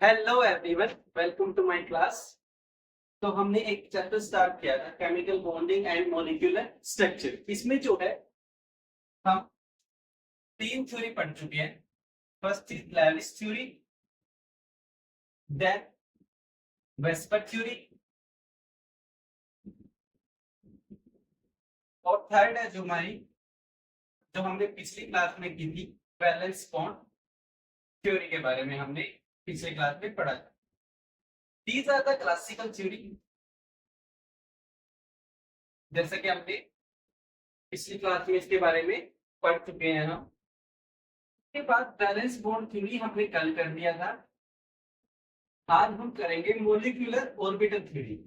Hello everyone, welcome to my class. तो हमने एक चैप्टर स्टार्ट किया था, chemical bonding and molecular structure. इसमें जो है हम तीन थ्योरी पढ़ चुके हैं। First is Lewis theory, then VSEPR theory और थर्ड है जो हमने पिछली क्लास में की थी, वैलेंस बॉन्ड थ्योरी के बारे में हमने पिछले क्लास में पढ़ा था। These are the classical theory. जैसे कि हमने पिछली क्लास में इसके बारे में पढ़ चुके हैं हम। के बाद बैलेंस बॉन्ड थ्योरी हमने कल कर दिया था। आज हम करेंगे molecular orbital theory.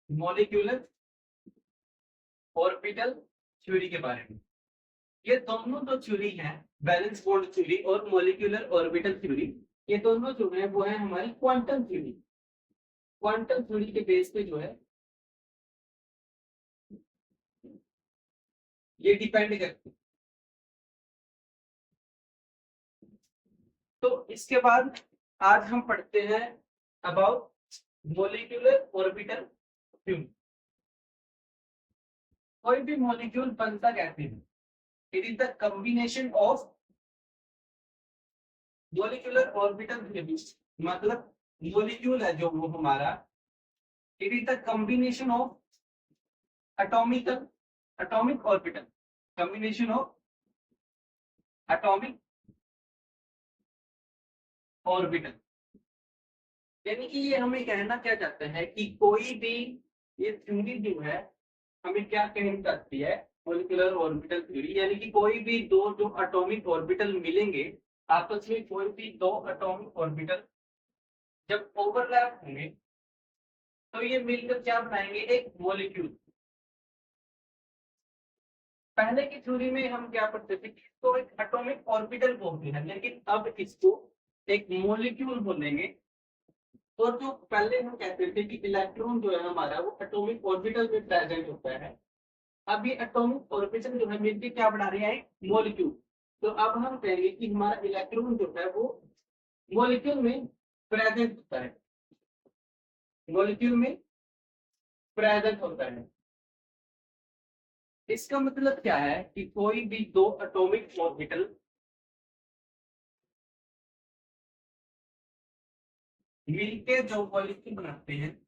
Molecular orbital theory के बारे में ये दोनों जो थ्योरी है, बैलेंस बॉन्ड थ्योरी और मोलिक्यूलर ऑर्बिटल थ्योरी, ये दोनों जो है वो है हमारी क्वांटम थ्योरी। क्वांटम थ्योरी के बेस पे जो है ये डिपेंड करती है। तो इसके बाद आज हम पढ़ते हैं अबाउट मोलिक्यूलर ऑर्बिटल थ्योरी। कोई भी मॉलिक्यूल बनता कैसे है? It is the combination of molecular orbital theory. मतलब मोलिक्यूल है जो वो हमारा, it is the combination of atomical atomic orbital, combination of atomic orbital. यानी कि ये हमें कहना क्या चाहते हैं कि कोई भी ये थ्योरी जो है हमें क्या कहना चाहती है, मोलिकुलर ऑर्बिटल थ्योरी, यानी कि कोई भी दो जो एटॉमिक ऑर्बिटल मिलेंगे आपस में, कोई भी दो एटॉमिक ऑर्बिटल जब ओवरलैप होंगे तो ये मिलकर क्या बनाएंगे, एक मॉलिक्यूल। पहले की थ्योरी में हम क्या पढ़ते थे कि इसको एक एटॉमिक ऑर्बिटल बोलते हैं, लेकिन अब इसको एक मॉलिक्यूल बोलेंगे। और जो पहले हम कहते थे कि इलेक्ट्रॉन जो है हमारा वो एटॉमिक ऑर्बिटल में प्रेजेंट होता है, अब ये एटॉमिक ऑर्बिटल जो है मिलकर क्या बना रहे हैं, मॉलिक्यूल। तो अब हम कहेंगे कि हमारा इलेक्ट्रॉन जो है वो मॉलिक्यूल में प्रेजेंट होता है, मॉलिक्यूल में प्रेजेंट होता है। इसका मतलब क्या है कि कोई भी दो एटॉमिक ऑर्बिटल मिलके जो मॉलिक्यूल बनाते हैं,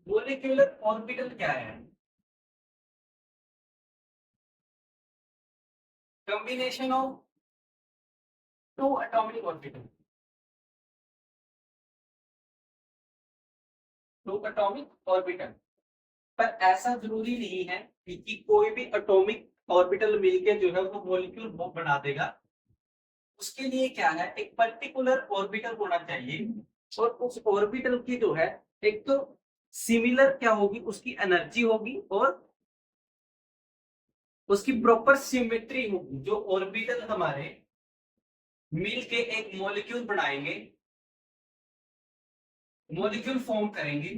मोलिकुलर ऑर्बिटल क्या है, combination of two atomic orbital, two atomic orbital. पर ऐसा जरूरी नहीं है कि कोई भी एटॉमिक ऑर्बिटल मिलके जो है वो मॉलिक्यूल बना देगा। उसके लिए क्या है, एक पर्टिकुलर ऑर्बिटल होना चाहिए। और उस ऑर्बिटल की जो है एक तो सिमिलर क्या होगी, उसकी एनर्जी होगी और उसकी प्रॉपर सिमेट्री होगी। जो ऑर्बिटल हमारे मिलके एक मॉलिक्यूल बनाएंगे, मॉलिक्यूल फॉर्म करेंगे,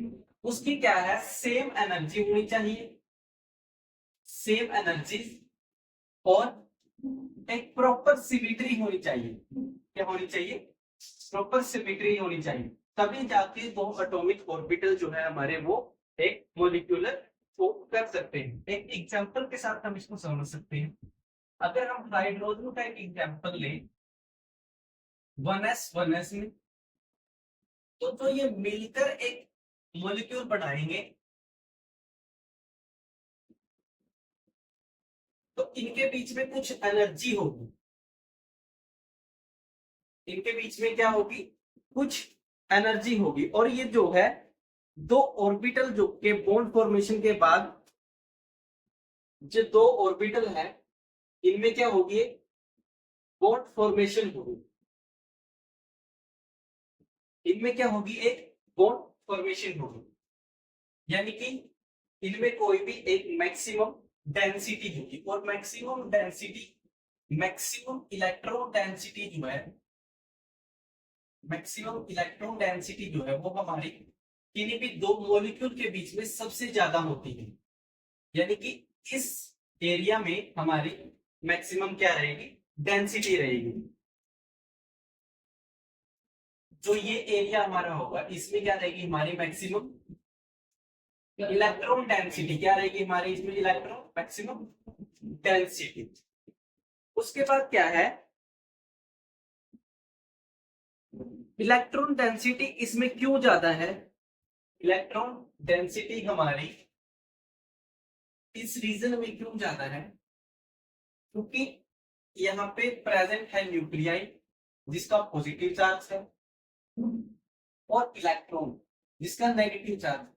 उसकी क्या है, सेम एनर्जी होनी चाहिए, सेम एनर्जी और एक प्रॉपर सिमेट्री होनी चाहिए। क्या होनी चाहिए, प्रॉपर सिमेट्री होनी चाहिए। तभी जाके दो एटॉमिक ऑर्बिटल जो है हमारे वो एक मॉलिक्यूलर फॉर्म कर सकते हैं। एक एग्जांपल के साथ हम इसको समझ सकते हैं। अगर हम हाइड्रोजन का एक एग्जांपल लें, 1s में, तो जो ये मिलकर एक मॉलिक्यूल बनाएंगे तो इनके बीच में कुछ एनर्जी होगी, इनके बीच में क्या होगी, कुछ एनर्जी होगी। और ये जो है दो ऑर्बिटल जो के बॉन्ड फॉर्मेशन के बाद जो दो ऑर्बिटल है इनमें क्या होगी, बॉन्ड फॉर्मेशन होगी। इनमें क्या होगी, एक बॉन्ड फॉर्मेशन होगी। यानी कि इनमें कोई भी एक मैक्सिमम डेंसिटी होगी। और maximum density, maximum electron density जो है, मैक्सिमम इलेक्ट्रॉन डेंसिटी जो है वो हमारी किन्हीं भी दो मॉलिक्यूल के बीच में सबसे ज्यादा होती है। यानी कि इस एरिया में हमारी मैक्सिमम क्या रहेगी, डेंसिटी रहेगी। जो ये एरिया हमारा होगा इसमें क्या रहेगी हमारी मैक्सिमम इलेक्ट्रॉन डेंसिटी, क्या रहेगी हमारी इसमें इलेक्ट्रॉन मैक्सिमम डेंसिटी। उसके बाद क्या है, इलेक्ट्रॉन डेंसिटी इसमें क्यों ज्यादा है, इलेक्ट्रॉन डेंसिटी हमारी इस रीजन में क्यों ज्यादा है, क्योंकि यहाँ पे प्रेजेंट है न्यूक्लियाई जिसका पॉजिटिव चार्ज है और इलेक्ट्रॉन जिसका नेगेटिव चार्ज,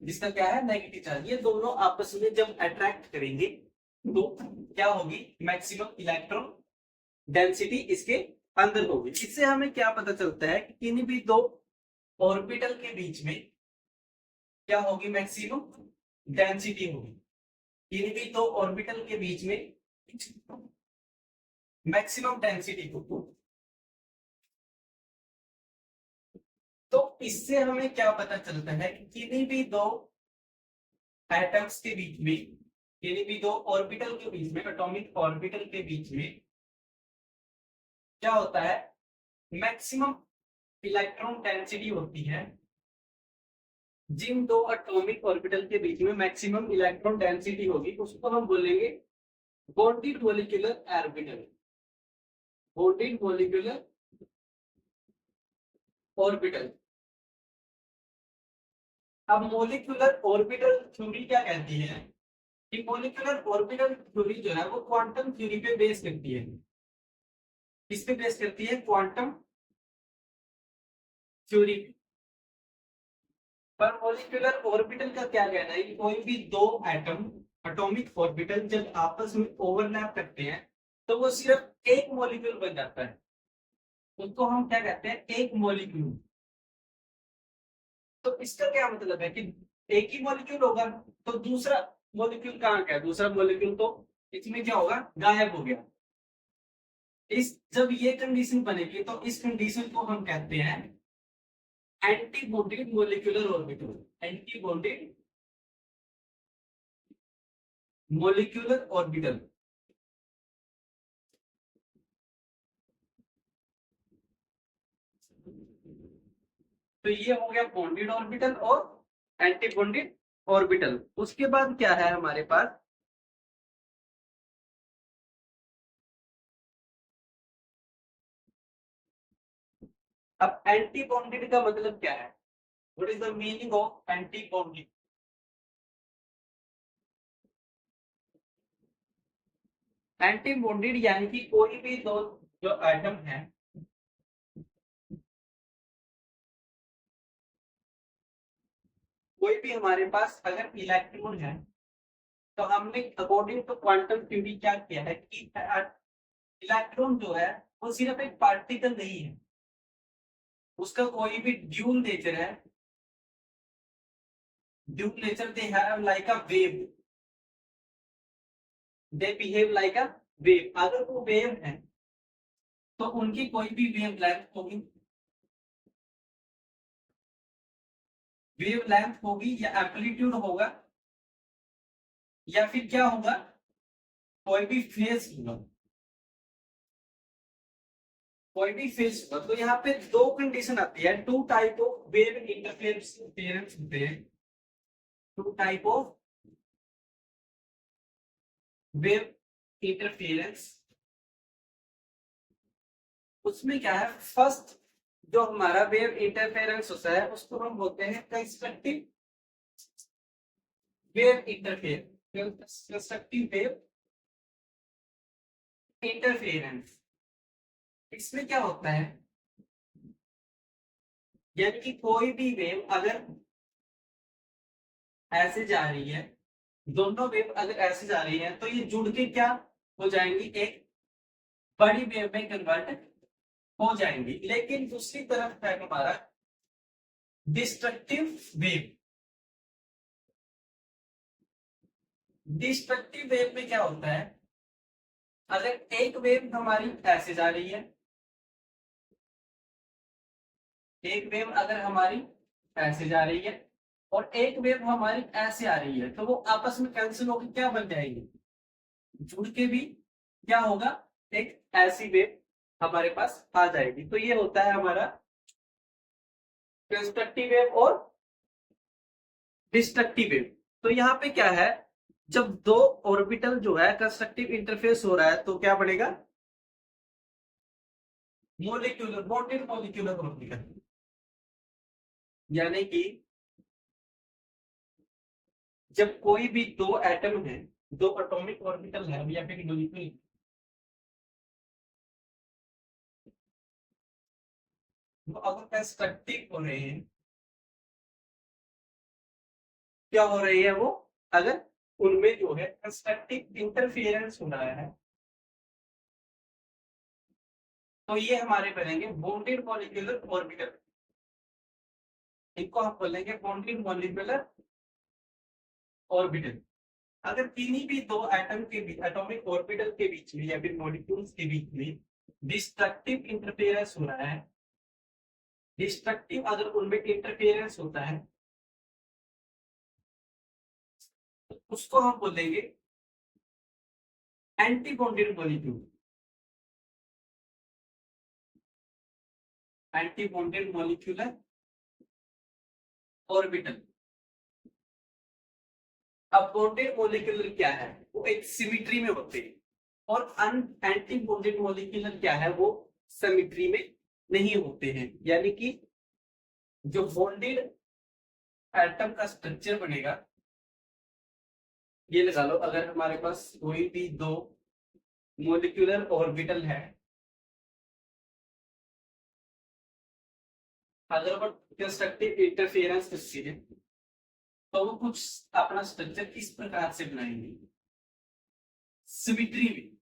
जिसका क्या है नेगेटिव चार्ज। ये दोनों आपस में जब अट्रैक्ट करेंगे तो क्या होगी, मैक्सिमम इलेक्ट्रॉन डेंसिटी इसके अंदर होगी। इससे हमें क्या पता चलता है कि किन्हीं भी दो ऑर्बिटल के बीच में क्या होगी, मैक्सिमम डेंसिटी होगी। किन्हीं भी दो ऑर्बिटल के बीच में मैक्सिमम डेंसिटी होगी। तो इससे हमें क्या पता चलता है कि किन्हीं भी दो एटम्स के बीच में, किन्हीं भी दो ऑर्बिटल के बीच में, एटॉमिक ऑर्बिटल के बीच में क्या होता है, मैक्सिमम इलेक्ट्रॉन डेंसिटी होती है। जिन दो एटॉमिक ऑर्बिटल के बीच में मैक्सिमम इलेक्ट्रॉन डेंसिटी होगी उसको हम बोलेंगे bonded molecular orbital, bonded molecular orbital. अब मॉलिक्यूलर ऑर्बिटल थ्योरी क्या कहती है कि मॉलिक्यूलर ऑर्बिटल थ्योरी जो है वो क्वांटम थ्योरी पे बेस करती है। किस पे बेस करती है, क्वांटम थ्योरी। पर मॉलिक्यूलर ऑर्बिटल का क्या कहना है कि कोई भी दो एटम एटॉमिक ऑर्बिटल जब आपस में ओवरलैप करते हैं तो वो सिर्फ एक मॉलिक्यूल बन जाता है, उसको हम क्या कहते हैं, एक मॉलिक्यूल। तो इसका क्या मतलब है कि एक ही मॉलिक्यूल होगा तो दूसरा मॉलिक्यूल कहाँ गया, दूसरा मॉलिक्यूल तो इसमें क्या होगा, गायब हो गया। इस जब ये कंडीशन बनेगी तो इस कंडीशन को हम कहते हैं anti bonded molecular orbital, anti bonded molecular orbital. तो ये हो गया बॉन्डेड ऑर्बिटल और एंटी बॉन्डेड ऑर्बिटल। उसके बाद क्या है हमारे पास, अब एंटी बॉन्डेड का मतलब क्या है, what is the meaning of anti bonded. Anti bonded यानी कि कोई भी दो जो एटम है, कोई भी हमारे पास अगर इलेक्ट्रॉन है तो हमने अकॉर्डिंग टू क्वांटम थ्योरी क्या किया है कि इलेक्ट्रॉन जो है वो सिर्फ एक पार्टिकल नहीं है, उसका कोई भी ड्यूल नेचर है। Dual nature they have like a wave, they behave like a wave. अगर वो वेव है तो उनकी कोई भी वेव लेंथ होगी, वेव लेंथ होगी या एम्पलीट्यूड होगा या फिर क्या होगा, कोई भी फेज होगा, कोई भी फेज होगा। तो यहाँ पे दो कंडीशन आती है, two type of wave interference होते हैं, two type of wave interference. उसमें क्या है, फर्स्ट जो हमारा वेव इंटरफेरेंस होता है उसको हम बोलते हैं constructive wave interference, constructive wave interference. इसमें क्या होता है, यानी कि कोई भी वेव अगर ऐसे जा रही है, दोनों वेव अगर ऐसे जा रही है तो ये जुड़ के क्या हो जाएंगी, एक बड़ी वेव में कन्वर्ट हो जाएंगी। लेकिन दूसरी तरफ है हमारा डिस्ट्रक्टिव वेव। डिस्ट्रक्टिव वेव में क्या होता है, अगर एक वेव हमारी ऐसे जा रही है, एक वेव अगर हमारी ऐसे जा रही है और एक वेव हमारी ऐसे आ रही है तो वो आपस में कैंसिल होकर क्या बन जाएगी, जुड़ के भी क्या होगा, एक ऐसी वेव हमारे पास आ जाएगी। तो ये होता है हमारा कंस्ट्रक्टिव वेव और डिस्ट्रक्टिव वेव। तो यहाँ पे क्या है, जब दो ऑर्बिटल जो है कंस्ट्रक्टिव इंटरफेस हो रहा है तो क्या बनेगा, मोलिक्यूलर बॉन्डेड मोलिक्यूलर ऑर्बिटल। यानी कि जब कोई भी दो एटम है, दो एटॉमिक ऑर्बिटल है या फिर मॉलिक्यूल, वो अगर कंस्ट्रक्टिव हो रहे हैं, क्या हो रही है वो, अगर उनमें जो है कंस्ट्रक्टिव इंटरफेरेंस हो रहा है, तो ये हमारे बनेंगे बॉन्डेड मॉलिक्यूलर ऑर्बिटल। इनको हम बोलेंगे बॉन्डेड मॉलिक्यूलर ऑर्बिटल। अगर किन्हीं भी दो एटम के बीच, एटॉमिक ऑर्बिटल के बीच में या फिर मॉलिक्यूल्स के बीच में डिस्ट्रक्टिव इंटरफेरेंस हो रहा है, डिस्ट्रक्टिव अगर उनमें इंटरफेरेंस होता है, तो उसको हम बोलेंगे anti bonded molecule, anti bonded molecular orbital. अब बॉन्डेड मॉलिक्यूलर क्या है, वो एक सिमिट्री में होते हैं, और एंटी बॉन्डेड मॉलिक्यूलर क्या है, वो सिमिट्री में नहीं होते हैं। यानी कि जो बॉन्डेड एटम का स्ट्रक्चर बनेगा, ये लगा लो, अगर हमारे पास कोई भी दो मोलिकुलर ऑर्बिटल है, अगर वो कंस्ट्रक्टिव इंटरफेरेंस करती है, तो वो कुछ अपना स्ट्रक्चर किस प्रकार से बनाएंगे, सिमिट्री में।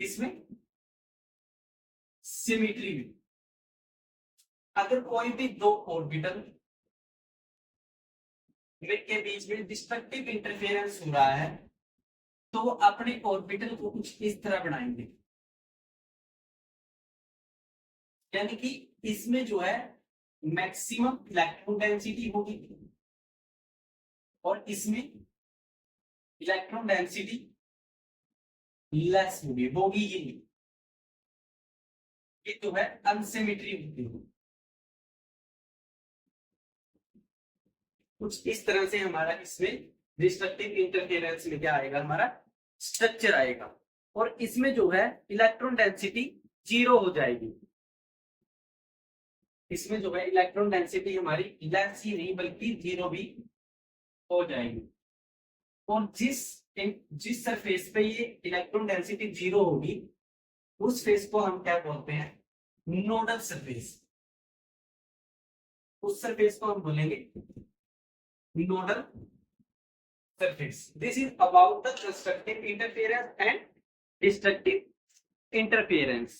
इसमें सिमिट्री में अगर कोई भी दो ऑर्बिटल के बीच में डिस्ट्रक्टिव इंटरफेरेंस हो रहा है, तो वो अपने ऑर्बिटल को कुछ इस तरह बनाएंगे। यानी कि इसमें जो है मैक्सिमम इलेक्ट्रॉन डेंसिटी होगी, और इसमें इलेक्ट्रॉन डेंसिटी लेस होगी, होगी ही नहीं। ये जो है अनसिमेट्री होती है। कुछ इस तरह से हमारा इसमें डिस्ट्रक्टिव इंटरफेरेंस में क्या आएगा, हमारा स्ट्रक्चर आएगा, और इसमें जो है इलेक्ट्रॉन डेंसिटी जीरो हो जाएगी। इसमें जो है इलेक्ट्रॉन डेंसिटी हमारी लेस ही नहीं बल्कि जीरो भी हो जाएगी। और जिस सरफेस पे ये इलेक्ट्रॉन डेंसिटी जीरो होगी, उस फेस को हम क्या बोलते हैं, नोडल सरफेस। उस सरफेस को हम बोलेंगे nodal surface. This is about the constructive interference and destructive interference.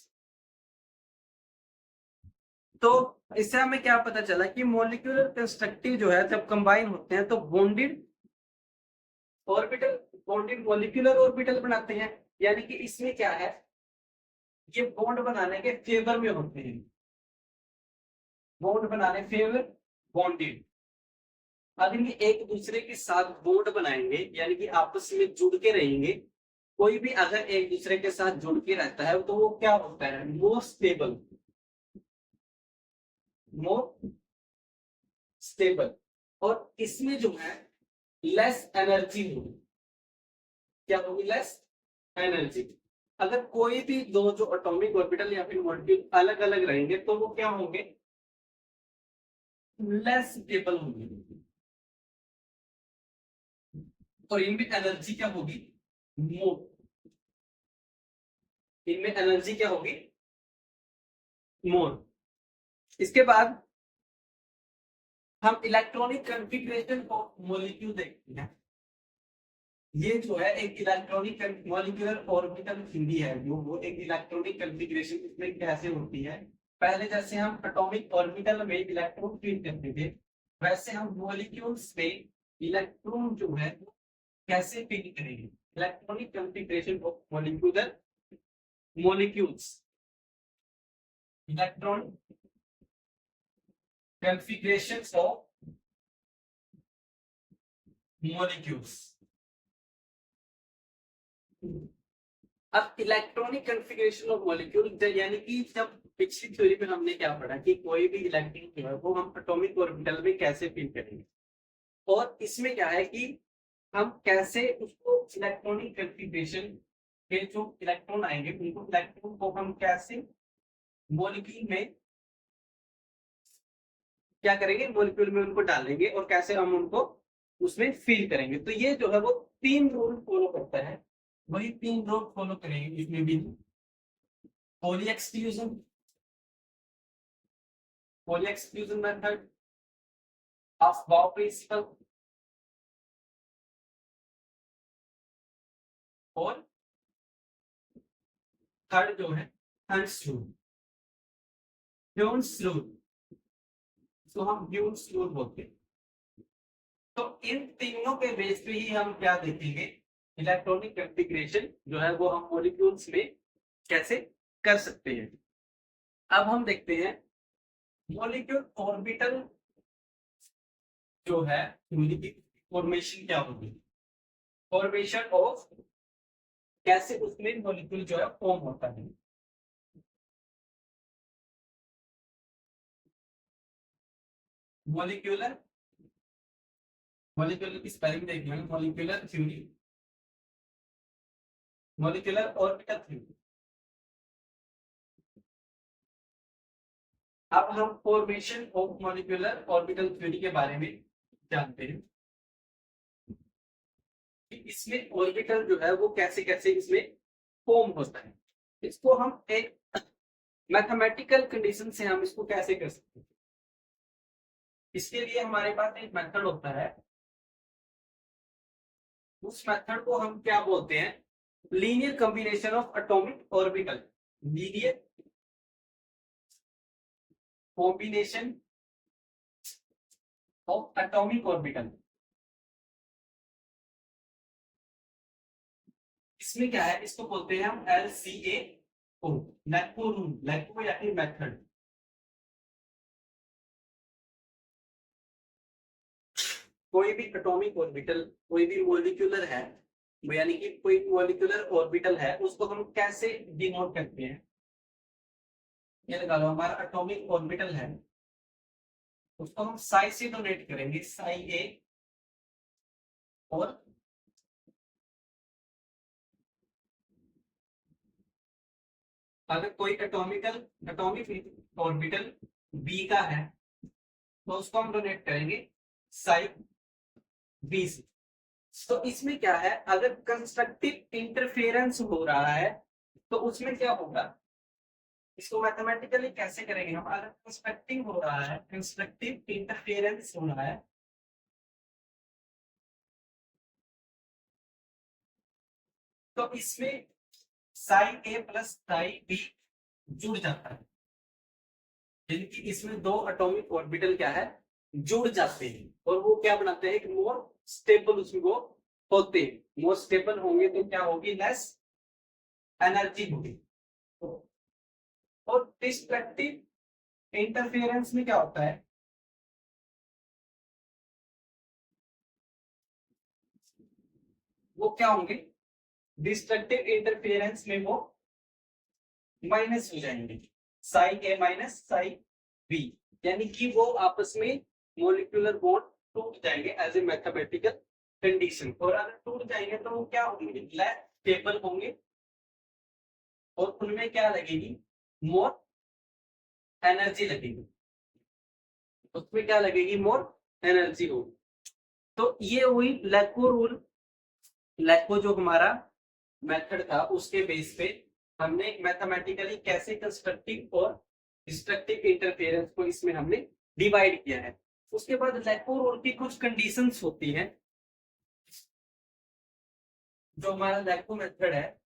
तो इससे हमें क्या पता चला कि मॉलिक्यूलर कंस्ट्रक्टिव जो है जब कंबाइन होते हैं तो bonded orbital, bonded molecular orbital बनाते हैं। यानी कि इसमें क्या है, ये बॉन्ड बनाने के फेवर में होते हैं, बॉन्ड बनाने फेवर बॉन्डेड। अगर ये एक दूसरे के साथ बॉन्ड बनाएंगे, यानी कि आपस में जुड़ के रहेंगे, कोई भी अगर एक दूसरे के साथ जुड़ के रहता है तो वो क्या होता है, मोर स्टेबल, मोर स्टेबल। और इसमें जो है लेस एनर्जी होगी, क्या होगी, लेस एनर्जी। अगर कोई भी दो जो एटॉमिक ऑर्बिटल या फिर मॉलिक्यूल अलग अलग रहेंगे तो वो क्या होंगे, लेस स्टेबल होंगे, और इनमें एनर्जी क्या होगी, मोर। इनमें एनर्जी क्या होगी, मोर। इसके बाद हम इलेक्ट्रॉनिक कॉन्फ़िगरेशन ऑफ मॉलिक्यूल देखते हैं। ये जो है एक इलेक्ट्रॉनिक मॉलिक्यूलर ऑर्बिटल थ्योरी है, जो वो एक इलेक्ट्रॉनिक कॉन्फ़िगरेशन इसमें कैसे होती है। पहले जैसे हम एटॉमिक ऑर्बिटल में इलेक्ट्रॉन फील करते थे, वैसे हम मॉलिक्यूल्स में इलेक्ट्रॉन जो है कैसे फील करेंगे। Electronic configuration of molecular molecules, electron configurations of molecules। अब इलेक्ट्रॉनिक कॉन्फ़िगरेशन ऑफ मॉलिक्यूल, यानी कि जब पिछली थ्योरी में हमने क्या पढ़ा कि कोई भी इलेक्ट्रॉन जो है वो हम एटॉमिक ऑर्बिटल में कैसे फील करेंगे, और इसमें क्या है कि हम कैसे उसको इलेक्ट्रॉनिक कॉन्फ़िगरेशन के जो इलेक्ट्रॉन आएंगे उनको इलेक्ट्रॉन को हम कैसे मॉलिक्यूल में क्या करेंगे, मॉलिक्यूल में उनको डालेंगे और कैसे हम उनको उसमें फील करेंगे। तो ये जो है वो 3 रूल फॉलो करता है, वही 3 रूल फॉलो करेंगे इसमें भी। Pauli exclusion, Pauli exclusion method, Aufbau principle और थर्ड जो है हंस रूल, ह्यून्स रूल, तो हम ह्यून्स रूल बोलते हैं। तो इन तीनों के बेस पे ही हम क्या देखेंगे, इलेक्ट्रॉनिक कॉन्फ़िगरेशन जो है वो हम मॉलिक्यूल्स में कैसे कर सकते हैं। अब हम देखते हैं मॉलिक्यूल ऑर्बिटल जो है उनकी फॉर्मेशन क्या होगी, फॉर्मेशन ऑफ कैसे उसमें मॉलिक्यूल जो है फॉर्म होता है। मॉलिक्यूलर, मॉलिक्यूलर की स्पेलिंग देख लेंगे, molecular theory, molecular orbital theory. अब हम formation of molecular orbital theory के बारे में जानते हैं कि इसमें ऑर्बिटल जो है वो कैसे कैसे इसमें फॉर्म होता है। इसको हम एक मैथमेटिकल कंडीशन से हम इसको कैसे कर सकते हैं, इसके लिए हमारे पास एक मेथड होता है, उस मेथड को हम क्या बोलते हैं, linear combination of atomic orbital, linear combination of atomic orbital. इसमें क्या है, इसको बोलते हैं हम LCA, लैको रूल, लैको या फिर मेथड। कोई भी एटॉमिक ऑर्बिटल, कोई भी मॉलिक्यूलर है, यानी कि कोई मॉलिक्यूलर ऑर्बिटल है, उसको हम कैसे डिनोट करते हैं, ये लगा लो हमारा एटॉमिक ऑर्बिटल है, उसको हम साई से डोनेट करेंगे, साई ए। और अगर कोई एटॉमिक ऑर्बिटल बी का है तो उसको हम डोनेट करेंगे साई बी से। तो इसमें क्या है, अगर कंस्ट्रक्टिव इंटरफेरेंस हो रहा है तो उसमें क्या होगा, इसको मैथमेटिकली कैसे करेंगे हम, अगर कंस्ट्रक्टिव हो रहा है, कंस्ट्रक्टिव इंटरफेरेंस हो रहा है, तो इसमें साई ए प्लस साई बी जुड़ जाता है, यानी कि इसमें दो एटॉमिक ऑर्बिटल क्या है, जुड़ जाते हैं और वो क्या बनाते हैं, एक मोर स्टेबल उसमें वो होते हैं। मोर स्टेबल होंगे तो क्या होगी, लेस एनर्जी होगी। और डिस्ट्रक्टिव इंटरफेरेंस में क्या होता है, वो क्या होंगे, डिस्ट्रक्टिव इंटरफेरेंस में वो माइनस हो जाएंगे, साई ए माइनस साई बी, यानी कि वो आपस में मोलिकुलर बॉन्ड टूट जाएंगे एज ए मैथमेटिकल कंडीशन। और अगर टूट जाएंगे तो वो क्या होंगे, लेस स्टेबल होंगे और उनमें क्या लगेगी, मोर एनर्जी लगेगी, उसमें क्या लगेगी, मोर एनर्जी होगी। तो ये हुई लैको रूल, लैको जो हमारा मेथड था उसके बेस पे हमने मैथमेटिकली कैसे कंस्ट्रक्टिव और डिस्ट्रक्टिव इंटरफेरेंस को इसमें हमने डिवाइड किया है। उसके बाद लैको रूल की कुछ कंडीशंस होती हैं, जो हमारा लैको मेथड है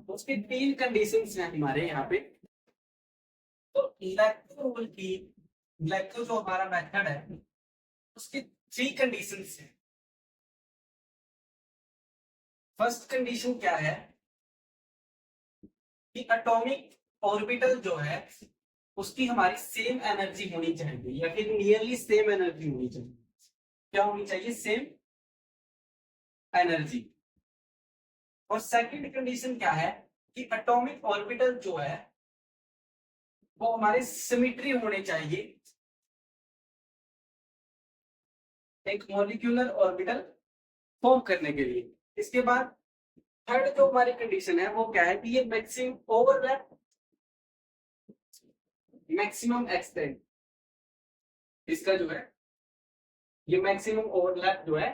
उसके 3 कंडीशंस हैं हमारे यहाँ पे। तो लैको रूल की, लैको जो हमारा मेथड है उसकी 3 कंडीशंस हैं। फर्स्ट कंडीशन क्या है कि एटॉमिक ऑर्बिटल जो है उसकी हमारी सेम एनर्जी होनी चाहिए या फिर नियरली सेम एनर्जी होनी चाहिए। क्या होनी चाहिए, सेम एनर्जी। और सेकंड कंडीशन क्या है कि एटॉमिक ऑर्बिटल जो है वो हमारे सिमेट्री होने चाहिए एक मॉलिक्यूलर ऑर्बिटल फॉर्म करने के लिए। इसके बाद थर्ड जो हमारी कंडीशन है वो क्या है कि ये मैक्सिमम ओवरलैप, मैक्सिमम एक्सटेंट, इसका जो है ये मैक्सिमम ओवरलैप जो है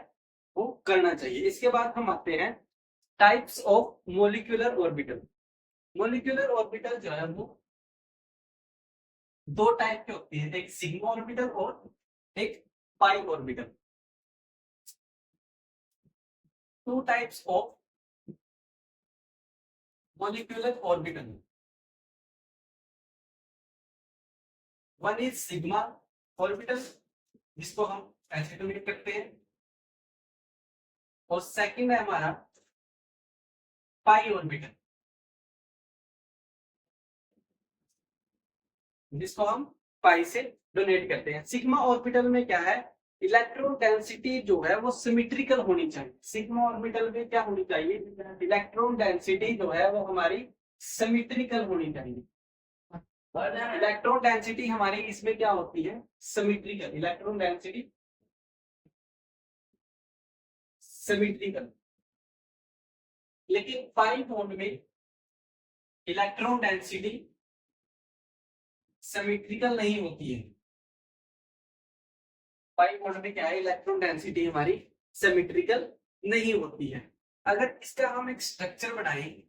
वो करना चाहिए। इसके बाद हम आते हैं types of molecular orbital. Molecular orbital जो है वो दो टाइप की होती है, एक सिग्मा ऑर्बिटल और एक pi orbital. Two types of molecular orbital, one is sigma orbital जिसको हम ऐसे कनेक्ट करते हैं, और सेकंड है हमारा पाई ऑर्बिटल जिसको हम पाई से डोनेट करते हैं। सिग्मा ऑर्बिटल में क्या है, इलेक्ट्रॉन डेंसिटी जो है वो सिमेट्रिकल होनी चाहिए। सिग्मा ऑर्बिटल में क्या होनी चाहिए, इलेक्ट्रॉन डेंसिटी जो है वो हमारी सिमेट्रिकल होनी चाहिए। इलेक्ट्रॉन डेंसिटी हमारी इसमें क्या होती है, सिमेट्रिकल, इलेक्ट्रॉन डेंसिटी सिमेट्रिकल। लेकिन पाई बॉन्ड में इलेक्ट्रॉन डेंसिटी सिमेट्रिकल नहीं होती है। पाई बॉन्ड में क्या है, इलेक्ट्रॉन डेंसिटी हमारी सिमेट्रिकल नहीं होती है। अगर इसका हम एक स्ट्रक्चर बनाएं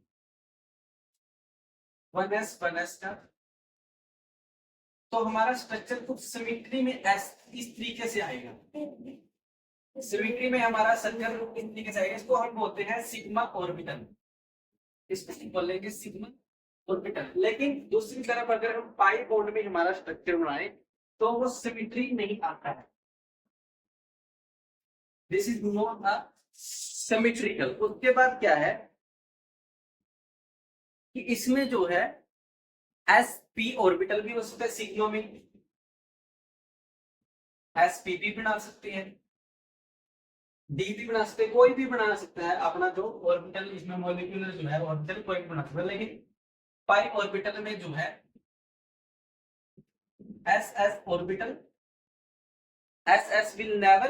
1s 1s का, तो हमारा स्ट्रक्चर कुछ सिमेट्री में इस तरीके से आएगा। सिमेट्री में हमारा सर्कल इस तरीके से आएगा। इसको हम बोलते हैं सिग्मा ऑर्बिटल, इसको बोलेंगे सिग्मा ऑर्बिटल। लेकिन दूसरी तरफ अगर हम पाई बॉन्ड में हमारा स्ट्रक्चर बनाए तो वो सिमेट्री नहीं आता है। This is not a symmetrical. उसके बाद क्या है कि इसमें जो है sp ऑर्बिटल भी हो सकता है, सिग्मा में sp भी बना सकते हैं, d भी बना सकते हैं, कोई भी बना सकता है अपना जो ऑर्बिटल इसमें मॉलिक्यूलर जो है ऑर्बिटल कोई भी बना सकता है। लेकिन पाई ऑर्बिटल में जो है ss orbital, ss will never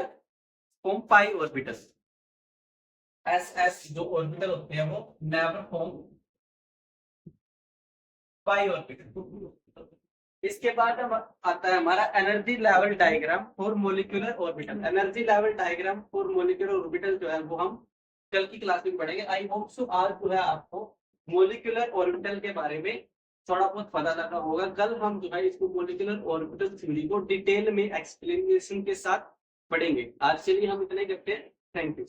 form pi orbital. ss जो ऑर्बिटल होते हैं वो नेवर फॉर्म पाई ऑर्बिटल। इसके बाद हम आता है हमारा energy level diagram for molecular orbital. Energy level diagram for molecular orbital जो है वो हम कल की क्लास में पढ़ेंगे। आई होप सो आज जो है आपको मॉलिक्यूलर ऑर्बिटल के बारे में थोड़ा बहुत पता लगा होगा। कल हम जो है इसको मॉलिक्यूलर ऑर्बिटल थ्योरी को डिटेल में एक्सप्लेनेशन के साथ पढ़ेंगे। आज के लिए हम इतने करते हैं। Thank you.